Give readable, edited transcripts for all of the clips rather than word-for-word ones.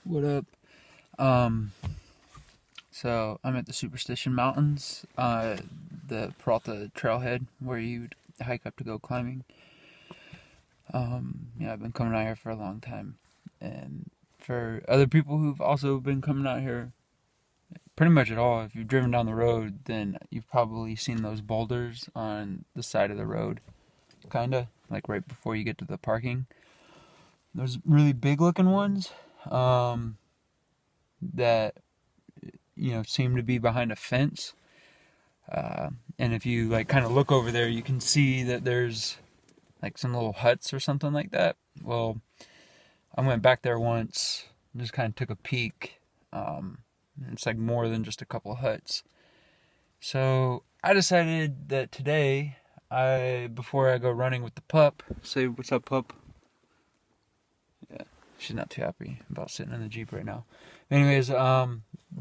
What up? Um, so I'm at the Superstition Mountains, the Peralta trailhead where you'd hike up to go climbing. Yeah, I've been coming out here for a long time, and for other people who've also been coming out here, pretty much at all. If you've driven down the road, then you've probably seen those boulders on the side of the road, kinda like right before you get to the parking. Those really big looking ones, that seem to be behind a fence. And if you like kind of look over there, you can see that there's like some little huts or something like that. Well, I went back there once, just kind of took a peek. It's like more than just a couple of huts. So I decided that today, before I go running with the pup, say what's up, pup. Yeah, she's not too happy about sitting in the Jeep right now. Anyways,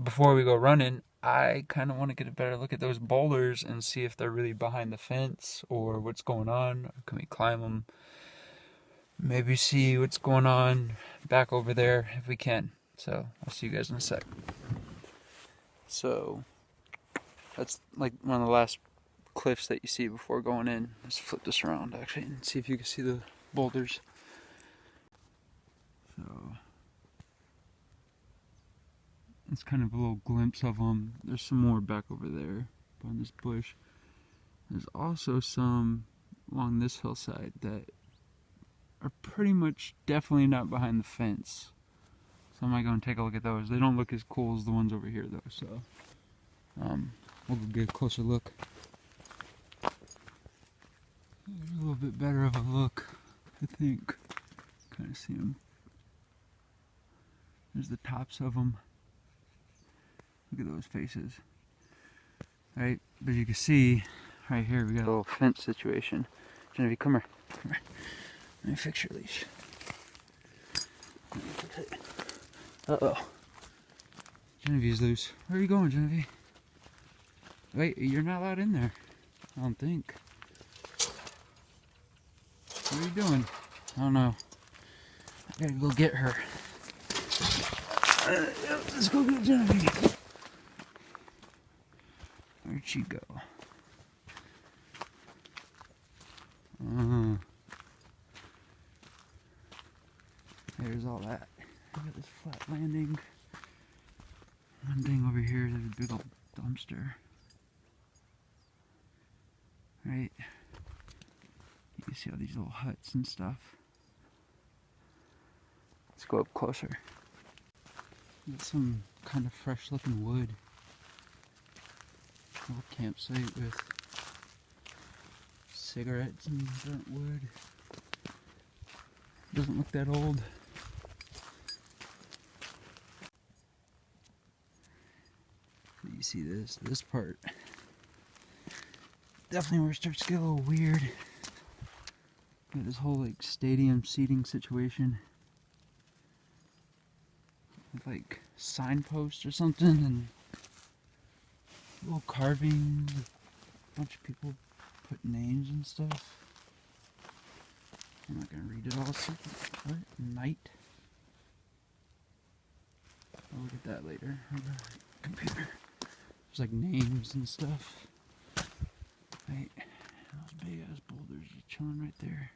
before we go running, I kind of want to get a better look at those boulders and see if they're really behind the fence or what's going on. Can we climb them? Maybe see what's going on back over there if we can. So I'll see you guys in a sec. So that's like one of the last cliffs that you see before going in. Let's flip this around actually and see if you can see the boulders. So it's kind of a little glimpse of them. There's some more back over there behind this bush. There's also some along this hillside that are pretty much definitely not behind the fence. So I might go and take a look at those. They don't look as cool as the ones over here though, so we'll go get a closer look. There's a little bit better of a look, I think. Kind of see them. There's the tops of them. Look at those faces. Right, but you can see right here we got a little fence situation. Genevieve, come here. Come here. Let me fix your leash. Uh-oh. Genevieve's loose. Where are you going, Genevieve? Wait, you're not allowed in there. I don't think. What are you doing? I don't know. I gotta go get her. Let's go get Genevieve. Where'd she go? There's all that. Look at this flat landing. One thing over here, there's a big old dumpster. Right? You can see all these little huts and stuff. Let's go up closer. Got some kind of fresh looking wood. Little campsite with cigarettes and burnt wood. Doesn't look that old. So you see this part. Definitely where it starts to get a little weird. Got this whole like stadium seating situation. With like signposts or something and little carving. A bunch of people put names and stuff. I'm not gonna read it all. What? Night? I'll look at that later on the computer. There's like names and stuff. Right. Those big ass boulders are chilling right there.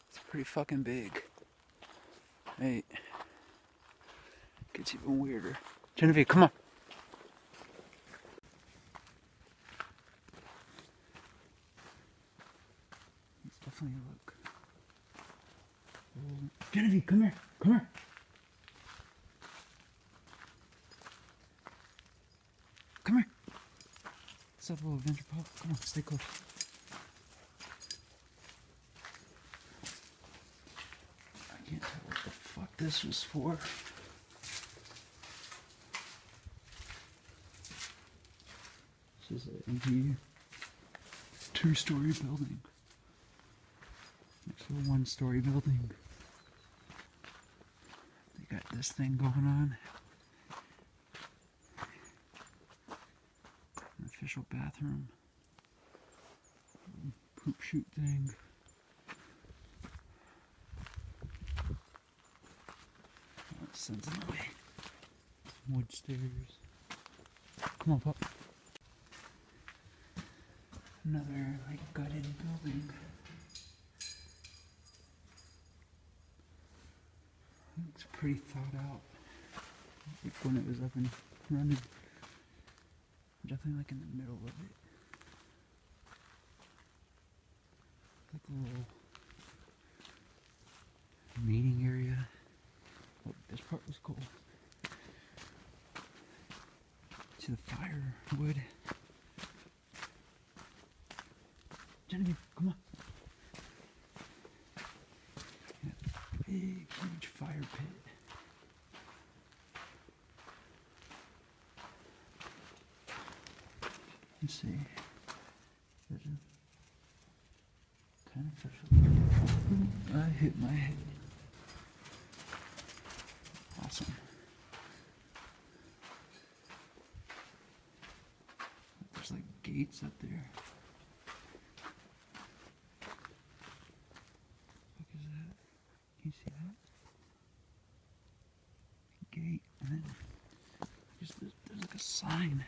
It's pretty fucking big. Right. Gets even weirder. Genevieve, come on. It's definitely a look. Genevieve, come here. Come here. Come here. What's up, little adventure pup? Come on, stay close. I can't tell what the fuck this was for. This is an empty two-story building. Next to a one-story building. They got this thing going on. An official bathroom. poop chute thing. Oh, it sends it away. Wood stairs. Come on, pup. Another like gutted building. Looks pretty thought out. Like when it was up and running. Definitely like in the middle of it. Like a little meeting area. Oh, this part was cool. See the firewood. Genevieve, come on. Yeah, big, huge fire pit. Let's see. There's a kind of special. I hit my head. Awesome. There's like gates up there. What is that? Can you see that? Gate, and then I guess there's like a sign.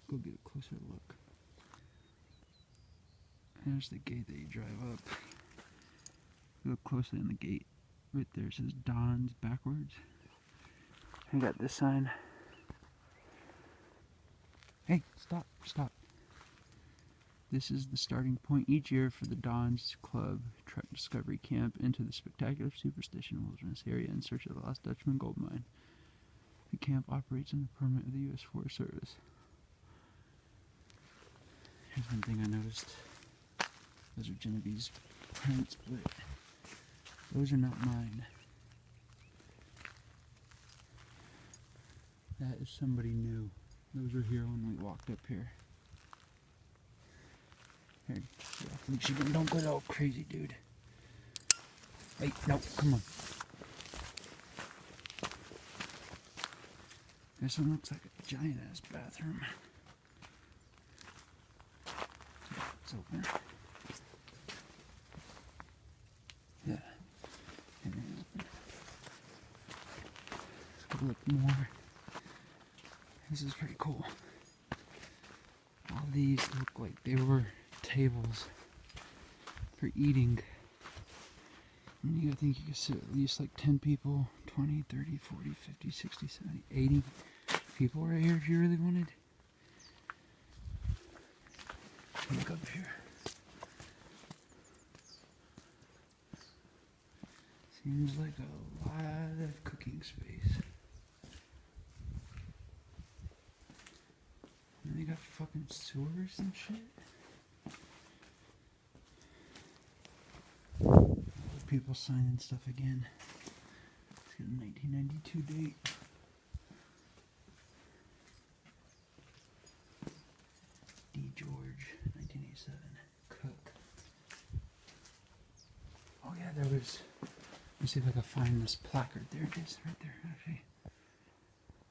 Go get a closer look. There's the gate that you drive up. Look closely on the gate. Right there it says Don's backwards. I got this sign. Hey, stop, stop. This is the starting point each year for the Don's Club Truck Discovery Camp into the spectacular Superstition Wilderness area in search of the Lost Dutchman gold mine. The camp operates under the permit of the U.S. Forest Service. Here's one thing I noticed. Those are Genevieve's prints, but those are not mine. That is somebody new. Those were here when we walked up here. Here, Michigan, don't go all crazy, dude. Hey, no, come on. This one looks like a giant ass bathroom. It's open. Yeah. And then open. Let's go look more. This is pretty cool. All these look like they were tables for eating. And you think you could sit at least like 10 people, 20, 30, 40, 50, 60, 70, 80 people right here if you really wanted. Look up here. Seems like a lot of cooking space. And they got fucking sewers and shit. People signing stuff again. Let's get a 1992 date. D. George, 1987. Cook. Oh yeah, there was. Let me see if I can find this placard. There it is, right there, actually.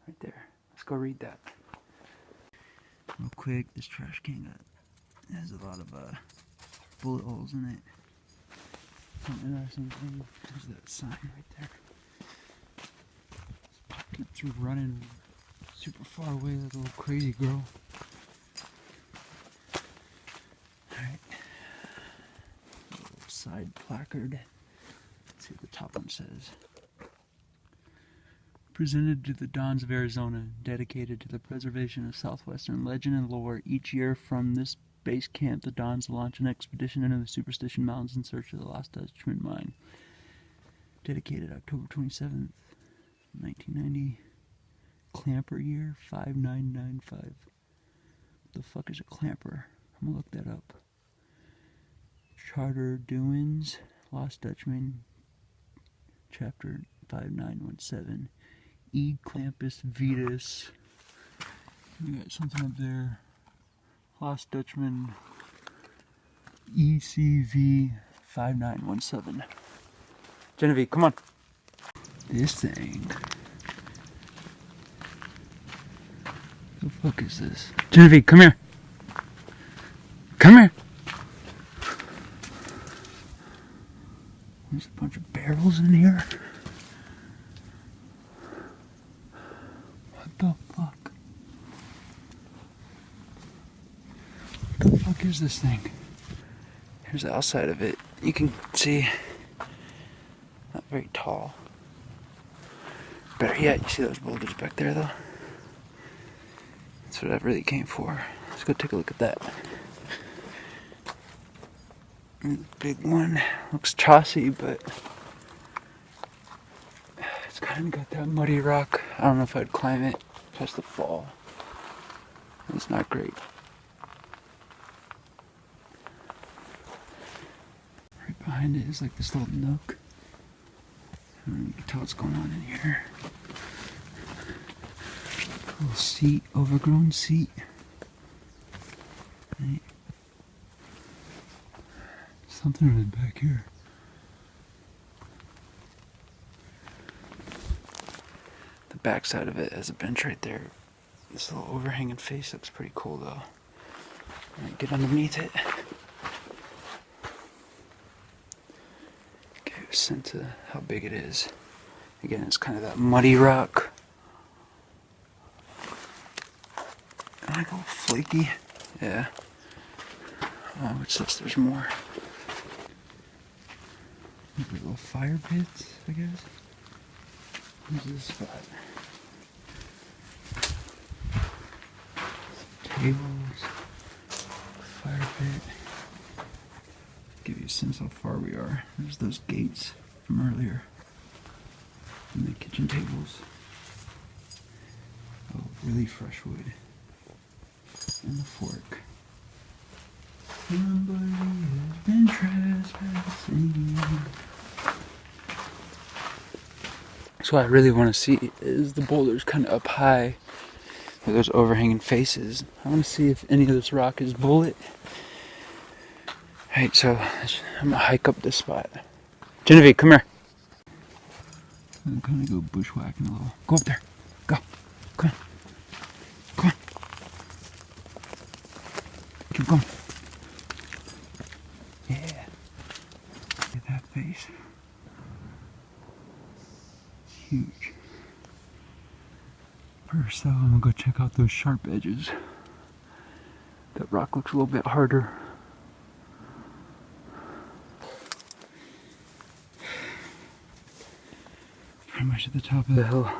Right there. Let's go read that. Real quick, this trash can has a lot of bullet holes in it. Some interesting thing. There's that sign right there. Keeps running super far away, that little crazy girl. Alright. Little side placard. Let's see what the top one says. Presented to the Dons of Arizona, dedicated to the preservation of southwestern legend and lore. Each year from this base camp, the Dons launch an expedition into the Superstition Mountains in search of the Lost Dutchman mine. Dedicated October 27th, 1990. Clamper year 5995. What the fuck is a clamper? I'm gonna look that up. Charter Doings, Lost Dutchman, chapter 5917. E. Clampus Vetus. We got something up there. Lost Dutchman ECV 5917. Genevieve, come on. This thing. The fuck is this? Genevieve, come here. Come here. There's a bunch of barrels in here. What the fuck? What the fuck is this thing? Here's the outside of it. You can see, not very tall. Better yet, you see those boulders back there though? That's what I really came for. Let's go take a look at that. Big one. Looks chossy, but it's kind of got that muddy rock. I don't know if I'd climb it. Just the fall. It's not great. Right behind it is like this little nook. I don't know if you can tell what's going on in here. A little seat, overgrown seat. Right. Something is back here. The back side of it has a bench right there. This little overhanging face looks pretty cool though. Get underneath it. Give you a sense of how big it is. Again, it's kind of that muddy rock. Like a little flaky. Yeah. What's this? There's more. Little fire pits, I guess. Where's this spot? Some tables. Fire pit. Give you a sense how far we are. There's those gates from earlier. And the kitchen tables. Oh, really fresh wood. And the fork. Somebody has been trespassing. So what I really want to see is the boulders kind of up high with those overhanging faces. I want to see if any of this rock is bullet. Alright, so I'm gonna hike up this spot. Genevieve, come here. I'm gonna go bushwhacking a little. Go up there. Go. Come on. Come on. Keep going. Yeah. Look at that face. It's huge. First though, I'm gonna go check out those sharp edges. That rock looks a little bit harder. Pretty much at the top of the hill.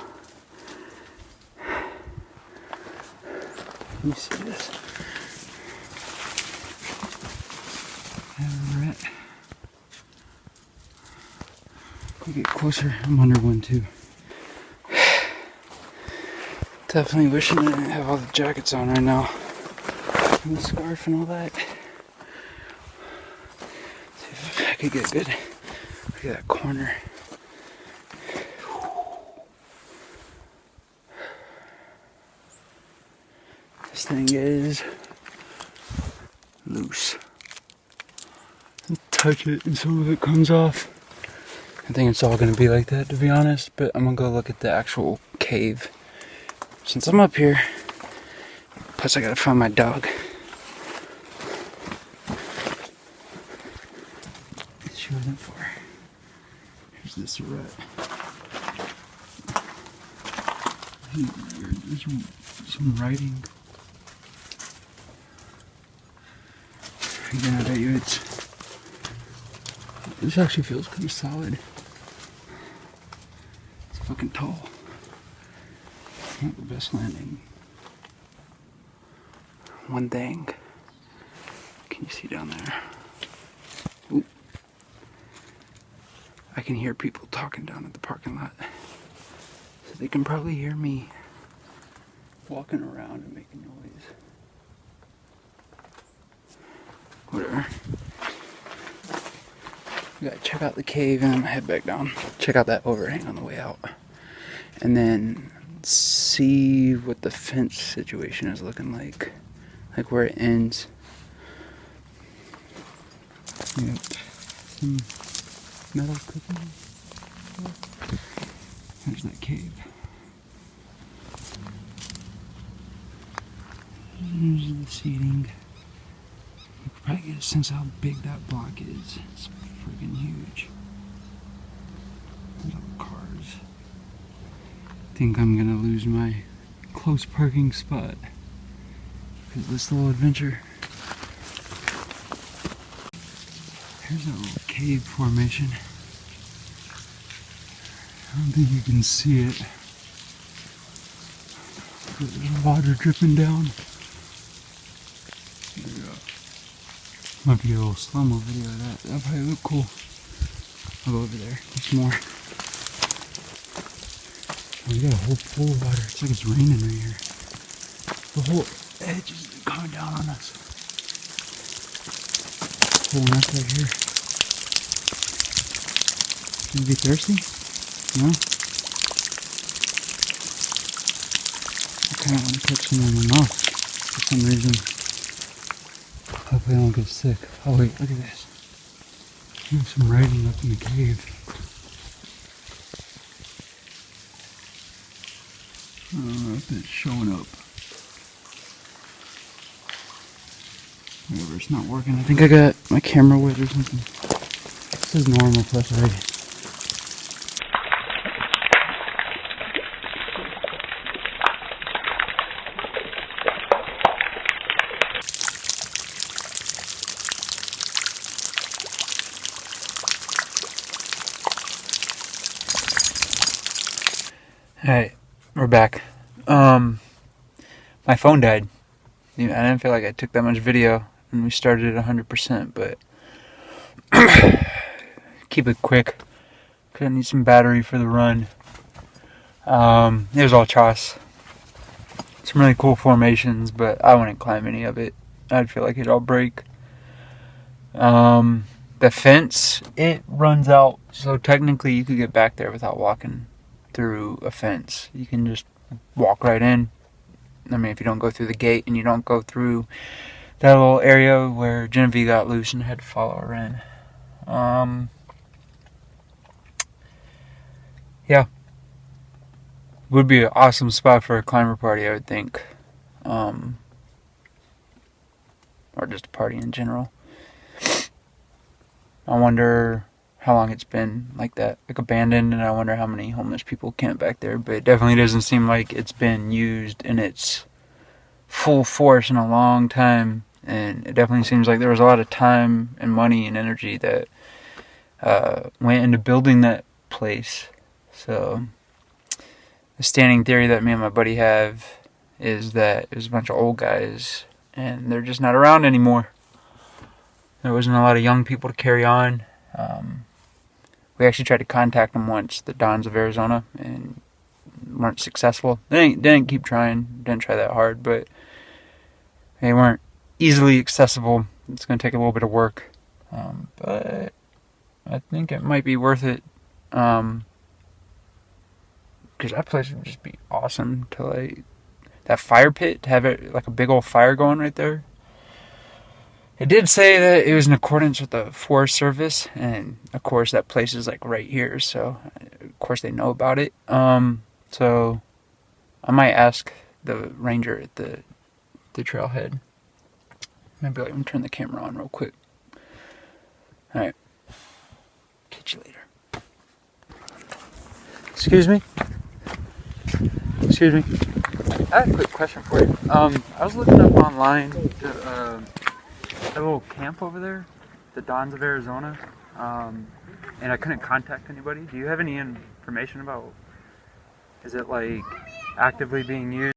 Let me see this. Yeah, rat. We get closer. I'm under one too. Definitely wishing I didn't have all the jackets on right now. And the scarf and all that. See if I could get good. Look at that corner. This thing is loose. Touch it and some of it comes off. I think it's all gonna be like that, to be honest, but I'm gonna go look at the actual cave. Since I'm up here, plus I gotta find my dog. Let's see what I'm for. Here's this rat. There's some writing. Again, I bet you this actually feels pretty solid. It's fucking tall. Not the best landing. One thing. Can you see down there? Ooh. I can hear people talking down at the parking lot. So they can probably hear me walking around and making noise. Whatever. We gotta check out the cave and then head back down. Check out that overhang on the way out. And then see what the fence situation is looking like. Like where it ends. Yep. Some metal cooking. There's that cave. There's the seating. Probably get a sense of how big that block is. It's freaking huge. There's all the cars. I think I'm gonna lose my close parking spot because this little adventure. Here's that little cave formation. I don't think you can see it. There's water dripping down. There we go. Might be a little slow-mo video of that. That'll probably look cool. I'll go over there. There's more. Oh, we got a whole pool of water. It's like it's raining right here. The whole edge is coming down on us. Pulling up right here. You be thirsty? No? I kind of want to catch some in my mouth for some reason. Hopefully I don't get sick. Oh wait, look at this. There's some writing up in the cave. I don't know if it's showing up. Whatever, it's not working. I think I got my camera wet or something. This is normal plus writing. Alright, we're back. My phone died. I didn't feel like I took that much video, and we started at 100%, but keep it quick. Cause I need some battery for the run. It was all choss. Some really cool formations, but I wouldn't climb any of it. I'd feel like it'd all break. The fence, it runs out, so technically you could get back there without walking through a fence. You can just walk right in. I mean, if you don't go through the gate and you don't go through that little area where Genevieve got loose and had to follow her in. Yeah. Would be an awesome spot for a climber party, I would think. Or just a party in general. I wonder how long it's been like that, like abandoned, and I wonder how many homeless people camp back there, but it definitely doesn't seem like it's been used in its full force in a long time, and it definitely seems like there was a lot of time and money and energy that went into building that place. So the standing theory that me and my buddy have is that it was a bunch of old guys and they're just not around anymore. There wasn't a lot of young people to carry on. We actually tried to contact them once, the Dons of Arizona, and weren't successful. They didn't keep trying, didn't try that hard, but they weren't easily accessible. It's going to take a little bit of work, but I think it might be worth it, because that place would just be awesome to, like, that fire pit, to have it like a big old fire going right there. It did say that it was in accordance with the Forest Service, and of course that place is like right here, so of course they know about it. So I might ask the ranger at the trailhead. Maybe let me turn the camera on real quick. Alright. Catch you later. Excuse me? Excuse me? I have a quick question for you. I was looking up online to, a little camp over there, the Dons of Arizona, and I couldn't contact anybody. Do you have any information about, is it like actively being used?